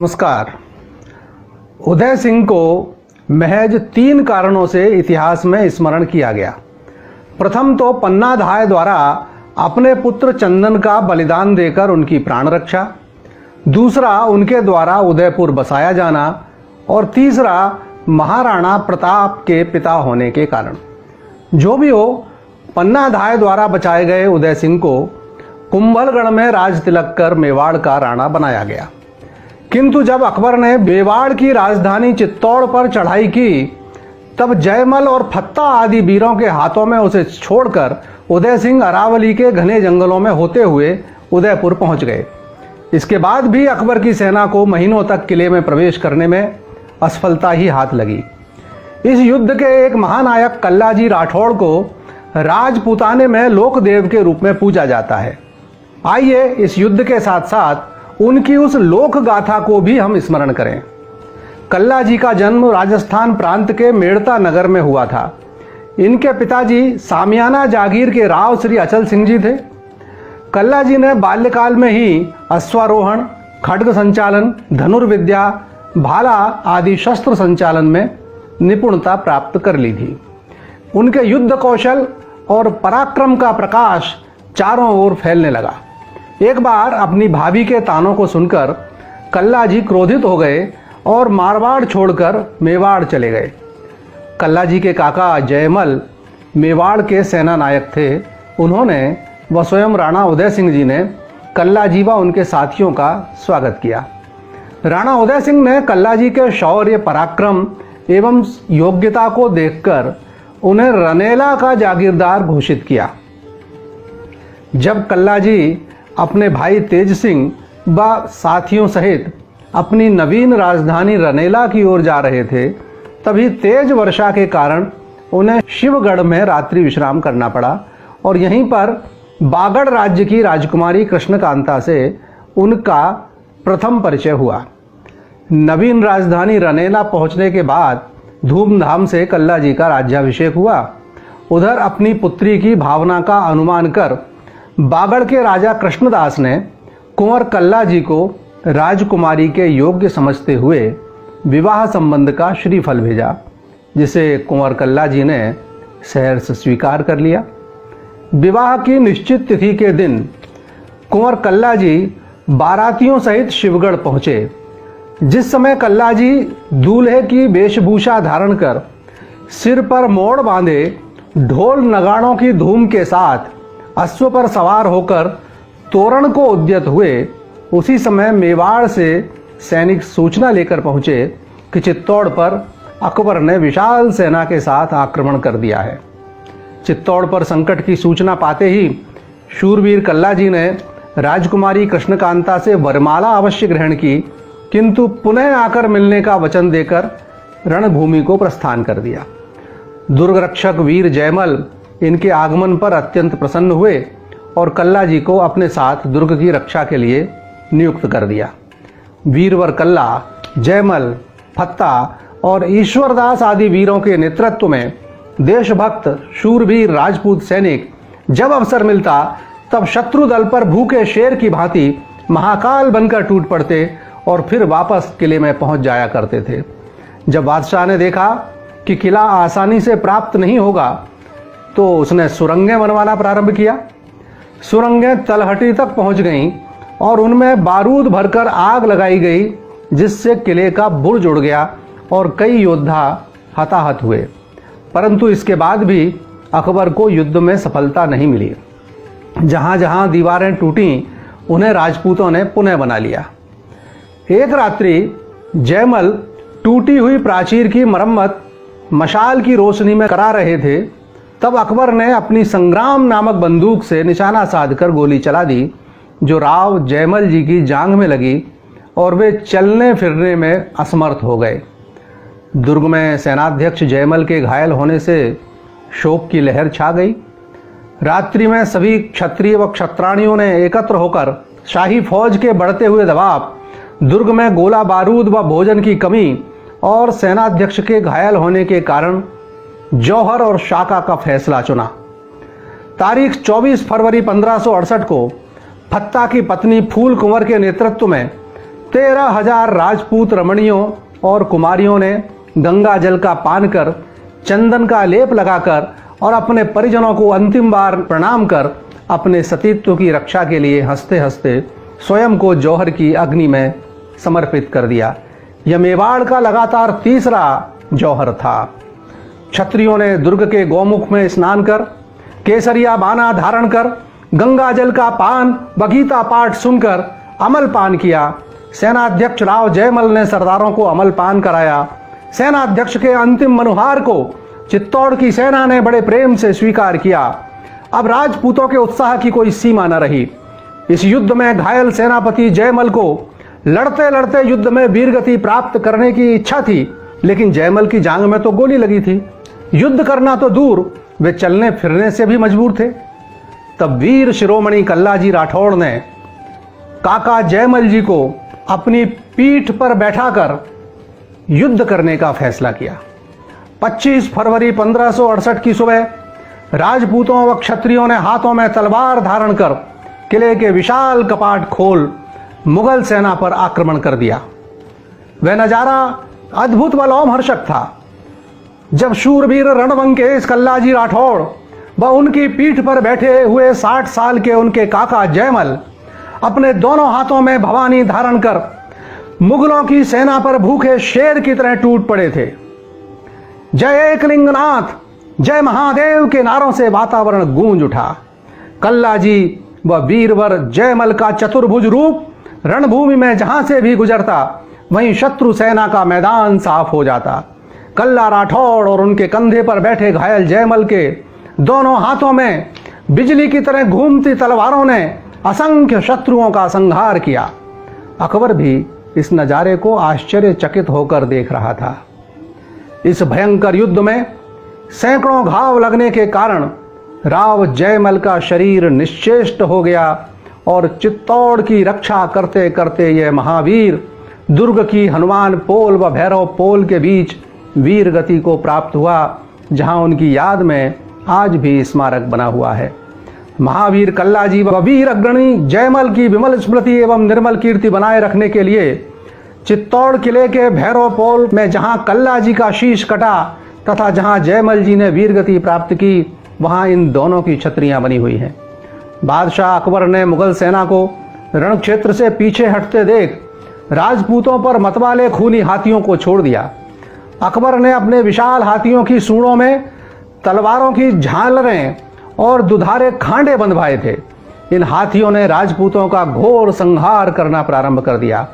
नमस्कार। उदय सिंह को महज 3 कारणों से इतिहास में स्मरण किया गया। प्रथम तो पन्नाधाय द्वारा अपने पुत्र चंदन का बलिदान देकर उनकी प्राण रक्षा, दूसरा उनके द्वारा उदयपुर बसाया जाना और तीसरा महाराणा प्रताप के पिता होने के कारण। जो भी हो, पन्नाधाय द्वारा बचाए गए उदय सिंह को कुंभलगढ़ में राज तिलक कर मेवाड़ का राणा बनाया गया। किंतु जब अकबर ने मेवाड़ की राजधानी चित्तौड़ पर चढ़ाई की, तब जयमल और फत्ता आदि वीरों के हाथों में उसे छोड़कर उदय सिंह अरावली के घने जंगलों में होते हुए उदयपुर पहुंच गए। इसके बाद भी अकबर की सेना को महीनों तक किले में प्रवेश करने में असफलता ही हाथ लगी। इस युद्ध के एक महानायक कल्लाजी राठौड़ को राजपूताने में लोकदेव के रूप में पूजा जाता है। आइए इस युद्ध के साथ साथ उनकी उस लोक गाथा को भी हम स्मरण करें। कल्लाजी का जन्म राजस्थान प्रांत के मेड़ता नगर में हुआ था। इनके पिताजी सामियाना जागीर के राव श्री अचल सिंह जी थे। कल्लाजी ने बाल्यकाल में ही अश्वारोहण, खड्ग संचालन, धनुर्विद्या, भाला आदि शस्त्र संचालन में निपुणता प्राप्त कर ली थी। उनके युद्ध कौशल और पराक्रम का प्रकाश चारों ओर फैलने लगा। एक बार अपनी भाभी के तानों को सुनकर कल्लाजी क्रोधित हो गए और मारवाड़ छोड़कर मेवाड़ चले गए। कल्लाजी के काका जयमल मेवाड़ के सेना नायक थे। उन्होंने व स्वयं राणा उदय सिंह जी ने कल्लाजी व उनके साथियों का स्वागत किया। राणा उदय सिंह ने कल्लाजी के शौर्य, पराक्रम एवं योग्यता को देखकर उन्हें रनेला का जागीरदार घोषित किया। जब कल्लाजी अपने भाई तेज सिंह व साथियों सहित अपनी नवीन राजधानी रनेला की ओर जा रहे थे, तभी तेज वर्षा के कारण उन्हें शिवगढ़ में रात्रि विश्राम करना पड़ा और यहीं पर बागड़ राज्य की राजकुमारी कृष्णकांता से उनका प्रथम परिचय हुआ। नवीन राजधानी रनेला पहुंचने के बाद धूमधाम से कल्लाजी का राज्याभिषेक हुआ। उधर अपनी पुत्री की भावना का अनुमान कर बागड़ के राजा कृष्णदास ने कुंवर कल्लाजी को राजकुमारी के योग्य समझते हुए विवाह संबंध का श्रीफल भेजा, जिसे कुंवर कल्लाजी ने सहर्ष स्वीकार कर लिया। विवाह की निश्चित तिथि के दिन कुंवर कल्लाजी बारातियों सहित शिवगढ़ पहुंचे। जिस समय कल्लाजी दूल्हे की वेशभूषा धारण कर सिर पर मोड़ बांधे ढोल नगाड़ों की धूम के साथ अश्व पर सवार होकर तोरण को उद्यत हुए, उसी समय मेवाड़ से सैनिक सूचना लेकर पहुंचे कि चित्तौड़ पर अकबर ने विशाल सेना के साथ आक्रमण कर दिया है। चित्तौड़ पर संकट की सूचना पाते ही शूरवीर कल्लाजी ने राजकुमारी कृष्णकांता से वरमाला अवश्य ग्रहण की, किंतु पुनः आकर मिलने का वचन देकर रणभूमि को प्रस्थान कर दिया। दुर्गरक्षक वीर जयमल इनके आगमन पर अत्यंत प्रसन्न हुए और कल्लाजी को अपने साथ दुर्ग की रक्षा के लिए नियुक्त कर दिया। वीरवर कल्ला, जयमल, फत्ता और ईश्वरदास आदि वीरों के नेतृत्व में देशभक्त शूरवीर राजपूत सैनिक जब अवसर मिलता तब शत्रु दल पर भूखे शेर की भांति महाकाल बनकर टूट पड़ते और फिर वापस किले में पहुंच जाया करते थे। जब बादशाह ने देखा कि किला आसानी से प्राप्त नहीं होगा, तो उसने सुरंगें बनवाना प्रारंभ किया। सुरंगें तलहटी तक पहुंच गईं और उनमें बारूद भरकर आग लगाई गई, जिससे किले का बुर्ज उड़ गया और कई योद्धा हताहत हुए। परंतु इसके बाद भी अकबर को युद्ध में सफलता नहीं मिली। जहां जहां दीवारें टूटी, उन्हें राजपूतों ने पुनः बना लिया। एक रात्रि जयमल टूटी हुई प्राचीर की मरम्मत मशाल की रोशनी में करा रहे थे, तब अकबर ने अपनी संग्राम नामक बंदूक से निशाना साधकर गोली चला दी, जो राव जयमल जी की जांघ में लगी और वे चलने फिरने में असमर्थ हो गए। दुर्ग में सेनाध्यक्ष जयमल के घायल होने से शोक की लहर छा गई। रात्रि में सभी क्षत्रिय व क्षत्राणियों ने एकत्र होकर शाही फौज के बढ़ते हुए दबाव, दुर्ग में गोला बारूद व भोजन की कमी और सेनाध्यक्ष के घायल होने के कारण जौहर और शाका का फैसला चुना। तारीख 24 फरवरी 1568 को फत्ता की पत्नी फूल कुंवर के नेतृत्व में 13,000 राजपूत रमणियों और कुमारियों ने गंगा जल का पान कर, चंदन का लेप लगाकर और अपने परिजनों को अंतिम बार प्रणाम कर अपने सतीत्व की रक्षा के लिए हंसते हंसते स्वयं को जौहर की अग्नि में समर्पित कर दिया। यह मेवाड़ का लगातार तीसरा जौहर था। क्षत्रियों ने दुर्ग के गौमुख में स्नान कर, केसरिया बाना धारण कर, गंगा जल का पान व गीता पाठ सुनकर अमल पान किया। सेनाध्यक्ष राव जयमल ने सरदारों को अमल पान कराया। सेनाध्यक्ष के अंतिम मनुहार को चित्तौड़ की सेना ने बड़े प्रेम से स्वीकार किया। अब राजपूतों के उत्साह की कोई सीमा न रही। इस युद्ध में घायल सेनापति जयमल को लड़ते लड़ते युद्ध में वीरगति प्राप्त करने की इच्छा थी, लेकिन जयमल की जांघ में तो गोली लगी थी। युद्ध करना तो दूर, वे चलने फिरने से भी मजबूर थे। तब वीर शिरोमणि कल्लाजी राठौड़ ने काका जयमल जी को अपनी पीठ पर बैठाकर युद्ध करने का फैसला किया। 25 फरवरी 1568 की सुबह राजपूतों व क्षत्रियों ने हाथों में तलवार धारण कर किले के विशाल कपाट खोल मुगल सेना पर आक्रमण कर दिया। वह नजारा अद्भुत व लोमहर्षक था जब शूरवीर रणवंकेश कल्लाजी राठौड़ व उनकी पीठ पर बैठे हुए 60 साल के उनके काका जयमल अपने दोनों हाथों में भवानी धारण कर मुगलों की सेना पर भूखे शेर की तरह टूट पड़े थे। जय एकलिंगनाथ, जय महादेव के नारों से वातावरण गूंज उठा। कल्लाजी व वीरवर जयमल का चतुर्भुज रूप रणभूमि में जहां से भी गुजरता, वहीं शत्रु सेना का मैदान साफ हो जाता। कल्ला राठौड़ और उनके कंधे पर बैठे घायल जयमल के दोनों हाथों में बिजली की तरह घूमती तलवारों ने असंख्य शत्रुओं का संहार किया। अकबर भी इस नजारे को आश्चर्यचकित होकर देख रहा था। इस भयंकर युद्ध में सैकड़ों घाव लगने के कारण राव जयमल का शरीर निश्चेष्ट हो गया और चित्तौड़ की रक्षा करते करते यह महावीर दुर्ग की हनुमान पोल व भैरव पोल के बीच वीर गति को प्राप्त हुआ, जहां उनकी याद में आज भी स्मारक बना हुआ है। महावीर कल्लाजी व वीर अग्रणी जयमल की विमल स्मृति एवं निर्मल कीर्ति बनाए रखने के लिए चित्तौड़ किले के भैरव पोल में जहां कल्लाजी का शीश कटा तथा जहां जयमल जी ने वीरगति प्राप्त की, वहां इन दोनों की छतरियां बनी हुई हैं। बादशाह अकबर ने मुगल सेना को रणक्षेत्र से पीछे हटते देख राजपूतों पर मतवाले खूनी हाथियों को छोड़ दिया। अकबर ने अपने विशाल हाथियों की सूंडों में तलवारों की झालरें और दुधारे खांडे बंधवाए थे। इन हाथियों ने राजपूतों का घोर संहार करना प्रारंभ कर दिया,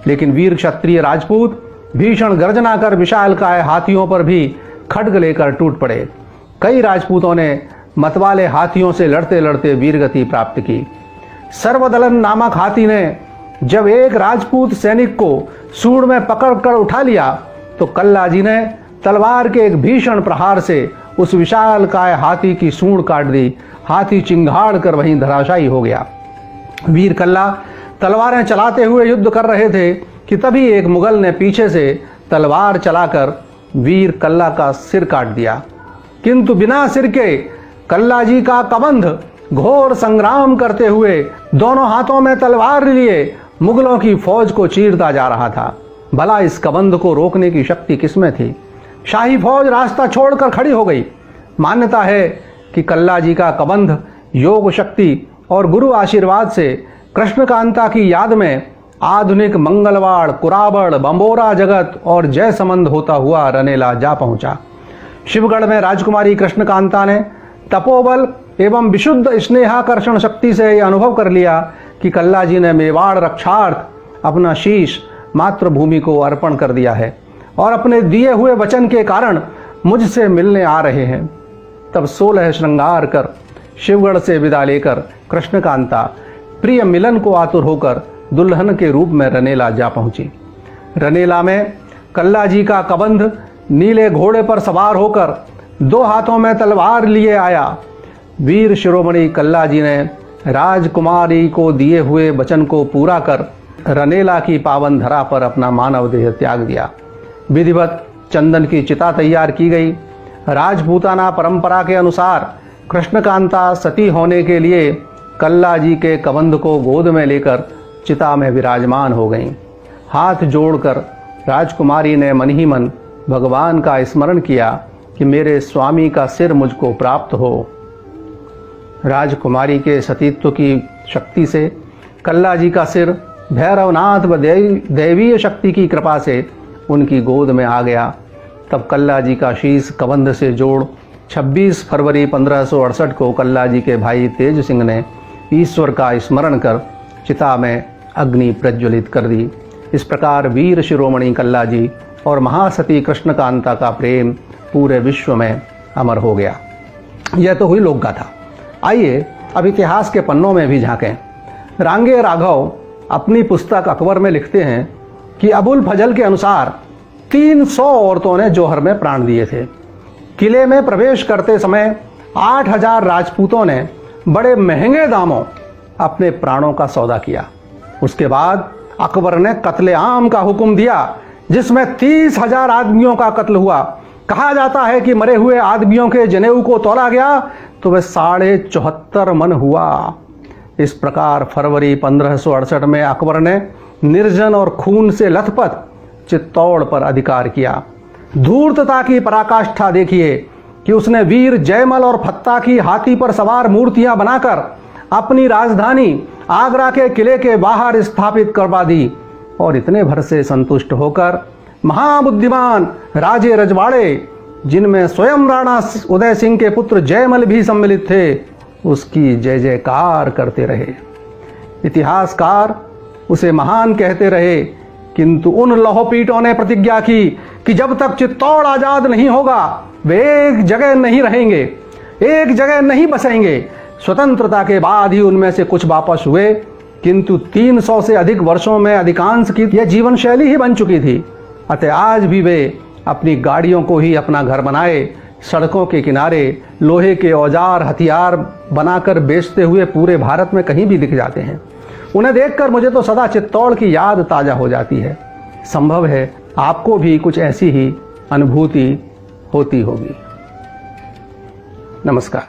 लेकिन वीर क्षत्रिय राजपूत भीषण गर्जना कर विशालकाय हाथियों पर भी खड्ग लेकर टूट पड़े। कई राजपूतों ने मतवाले हाथियों से लड़ते लड़ते वीरगति प्राप्त की। सर्वदलन नामक हाथी ने जब एक राजपूत सैनिक को सूंड में पकड़कर उठा लिया तो कल्लाजी ने तलवार के एक भीषण प्रहार से उस विशालकाय हाथी की सूंड काट दी। हाथी चिंगाड़ कर वहीं धराशायी हो गया। वीर कल्ला तलवारें चलाते हुए युद्ध कर रहे थे कि तभी एक मुगल ने पीछे से तलवार चलाकर वीर कल्ला का सिर काट दिया, किंतु बिना सिर के कल्लाजी का कबंध घोर संग्राम करते हुए दोनों हाथों में तलवार लिए मुगलों की फौज को चीरता जा रहा था। भला इस कबंध को रोकने की शक्ति किसमें थी? शाही फौज रास्ता छोड़कर खड़ी हो गई। मान्यता है कि कल्लाजी का कबंध योग शक्ति और गुरु आशीर्वाद से कृष्णकांता की याद में आधुनिक मंगलवाड़, कुराबड़, बंबोरा जगत और जयसमंद होता हुआ रनेला जा पहुंचा। शिवगढ़ में राजकुमारी कृष्णकांता ने तपोबल एवं विशुद्ध स्नेहाकर्षण शक्ति से यह अनुभव कर लिया कि कल्लाजी ने मेवाड़ रक्षार्थ अपना शीश मातृभूमि को अर्पण कर दिया है और अपने दिए हुए वचन के कारण मुझसे मिलने आ रहे हैं। तब 16 श्रृंगार कर शिवगढ़ से विदा लेकर कृष्णकांता प्रिय मिलन को आतुर होकर दुल्हन के रूप में रनेला जा पहुंची। रनेला में कल्लाजी का कबंध नीले घोड़े पर सवार होकर 2 हाथों में तलवार लिए आया। वीर शिरोमणि कल्लाजी ने राजकुमारी को दिए हुए वचन को पूरा कर रनेला की पावन धरा पर अपना मानव देह त्याग दिया। विधिवत चंदन की चिता तैयार की गई। राजपूताना परंपरा के अनुसार कृष्णकांता सती होने के लिए कल्लाजी के कबंध को गोद में लेकर चिता में विराजमान हो गईं। हाथ जोड़कर राजकुमारी ने मन ही मन भगवान का स्मरण किया कि मेरे स्वामी का सिर मुझको प्राप्त हो। राजकुमारी के सतीत्व की शक्ति से कल्ला जी का सिर भैरवनाथ व दैवीय शक्ति की कृपा से उनकी गोद में आ गया। तब कल्ला जी का शीश कबंध से जोड़ 26 फरवरी 1568 को कल्ला जी के भाई तेज सिंह ने ईश्वर का स्मरण कर चिता में अग्नि प्रज्वलित कर दी। इस प्रकार वीर शिरोमणि कल्ला जी और महासती कृष्णकांता का प्रेम पूरे विश्व में अमर हो गया। यह तो हुई लोक गाथा। आइए अब इतिहास के पन्नों में भी झांकें। रांगे राघव अपनी पुस्तक अकबर में लिखते हैं कि अबुल फजल के अनुसार 300 औरतों ने जौहर में प्राण दिए थे। किले में प्रवेश करते समय 8000 राजपूतों ने बड़े महंगे दामों अपने प्राणों का सौदा किया। उसके बाद अकबर ने कत्लेआम का हुक्म दिया, जिसमें 30,000 आदमियों का कत्ल हुआ। कहा जाता है कि मरे हुए आदमियों के जनेऊ को तोला गया तो वह 74.5 मन हुआ। इस प्रकार फरवरी 1568 में अकबर ने निर्जन और खून से लथपथ चित्तौड़ पर अधिकार किया। धूर्तता की पराकाष्ठा देखिए कि उसने वीर जयमल और फत्ता की हाथी पर सवार मूर्तियां बनाकर अपनी राजधानी आगरा के किले के बाहर स्थापित करवा दी और इतने भर से संतुष्ट होकर महाबुद्धिमान राजे रजवाड़े, जिनमें स्वयं राणा उदय सिंह के पुत्र जयमल भी सम्मिलित थे, उसकी जय जयकार करते रहे। इतिहासकार उसे महान कहते रहे, किंतु उन लौहपीटों ने प्रतिज्ञा की कि जब तक चित्तौड़ आजाद नहीं होगा वे एक जगह नहीं रहेंगे, एक जगह नहीं बसेंगे। स्वतंत्रता के बाद ही उनमें से कुछ वापस हुए, किंतु 300 से अधिक वर्षों में अधिकांश की यह जीवन शैली ही बन चुकी थी। अतः आज भी वे अपनी गाड़ियों को ही अपना घर बनाए सड़कों के किनारे लोहे के औजार हथियार बनाकर बेचते हुए पूरे भारत में कहीं भी दिख जाते हैं। उन्हें देखकर मुझे तो सदा चित्तौड़ की याद ताजा हो जाती है। संभव है आपको भी कुछ ऐसी ही अनुभूति होती होगी। नमस्कार।